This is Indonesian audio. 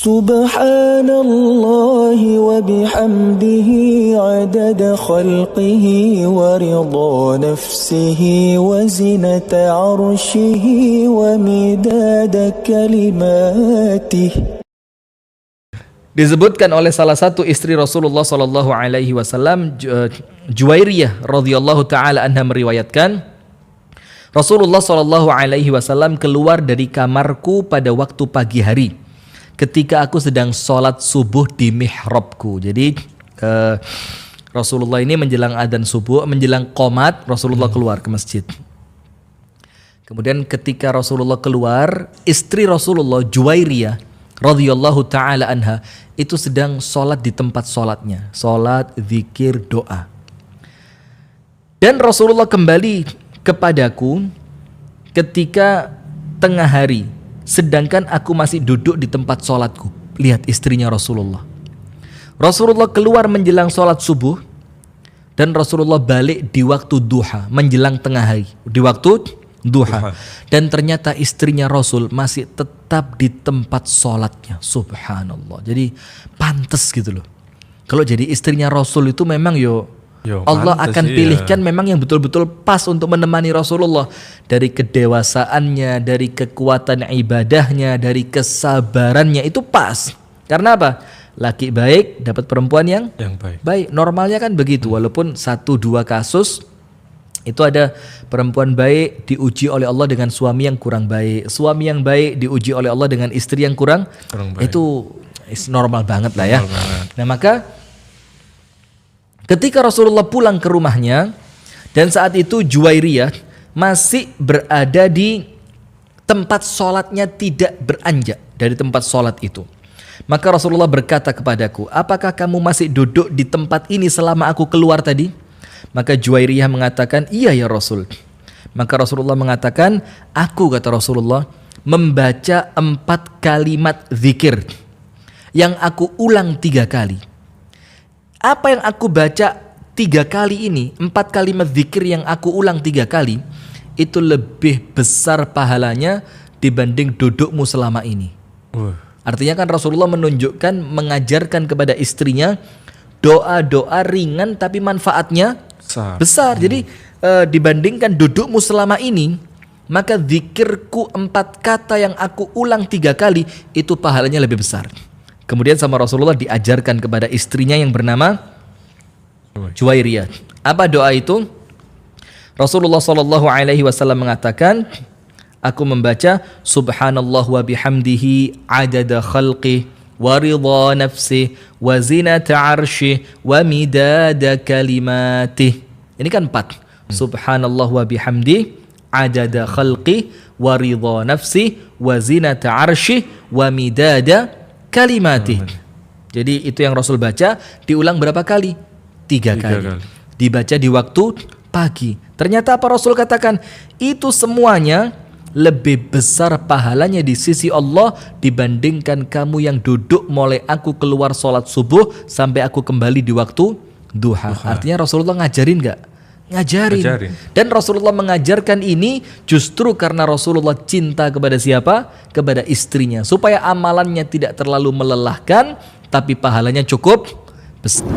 Subhanallah wa bihamdihi adada khalqihi wa ridha nafsihi wa zinata arshihi wa midada kalimatih. Disebutkan oleh salah satu istri Rasulullah sallallahu alaihi wasallam, Juwairiyah radhiyallahu taala anha, meriwayatkan Rasulullah sallallahu alaihi wasallam keluar dari kamarku pada waktu pagi hari ketika aku sedang sholat subuh di mihrabku. Jadi Rasulullah ini menjelang adzan subuh, menjelang qomat, Rasulullah keluar ke masjid. Kemudian ketika Rasulullah keluar, istri Rasulullah Juwairiyah radhiyallahu taala anha itu sedang sholat di tempat sholatnya, sholat, zikir, doa. Dan Rasulullah kembali kepadaku ketika tengah hari, sedangkan aku masih duduk di tempat sholatku. Lihat istrinya Rasulullah. Rasulullah keluar menjelang sholat subuh, dan Rasulullah balik di waktu duha, menjelang tengah hari, di waktu duha. Dan ternyata istrinya Rasul masih tetap di tempat sholatnya. Subhanallah. Jadi pantas gitu loh. Kalau jadi istrinya Rasul itu memang Allah akan pilihkan memang yang betul-betul pas untuk menemani Rasulullah. Dari kedewasaannya, dari kekuatan ibadahnya, dari kesabarannya, itu pas. Karena apa? Laki baik dapat perempuan yang baik. Normalnya kan begitu. Walaupun 1-2 kasus itu ada perempuan baik diuji oleh Allah dengan suami yang kurang baik, suami yang baik diuji oleh Allah dengan istri yang kurang baik. Itu normal banget lah ya. Nah maka ketika Rasulullah pulang ke rumahnya, dan saat itu Juwairiyah masih berada di tempat sholatnya, tidak beranjak dari tempat sholat itu. Maka Rasulullah berkata kepadaku, apakah kamu masih duduk di tempat ini selama aku keluar tadi? Maka Juwairiyah mengatakan, iya ya Rasul. Maka Rasulullah mengatakan, aku, kata Rasulullah, membaca 4 kalimat zikir yang aku ulang 3 kali. Apa yang aku baca 3 kali ini, 4 kalimat zikir yang aku ulang 3 kali, itu lebih besar pahalanya dibanding dudukmu selama ini. Artinya kan Rasulullah menunjukkan, mengajarkan kepada istrinya doa-doa ringan tapi manfaatnya besar. Jadi dibandingkan dudukmu selama ini, maka zikirku 4 kata yang aku ulang 3 kali, itu pahalanya lebih besar. Kemudian sama Rasulullah diajarkan kepada istrinya yang bernama Juwairiyah. Apa doa itu? Rasulullah sallallahu alaihi wasallam mengatakan, aku membaca subhanallah wa bihamdihi adada khalqih wa ridha nafsih wa zinata arsyih wa midada kalimatih. Ini kan 4. Subhanallah wa bihamdihi adada khalqih wa ridha nafsih wa zinata arsyih wa midada kalimatih. Jadi itu yang Rasul baca, diulang berapa kali? 3 kali. Dibaca di waktu pagi. Ternyata apa Rasul katakan? Itu semuanya lebih besar pahalanya di sisi Allah dibandingkan kamu yang duduk mulai aku keluar sholat subuh sampai aku kembali di waktu duha. Artinya Rasulullah ngajarin gak? Ngajarin. Dan Rasulullah mengajarkan ini justru karena Rasulullah cinta kepada siapa? Kepada istrinya. Supaya amalannya tidak terlalu melelahkan, tapi pahalanya cukup besar.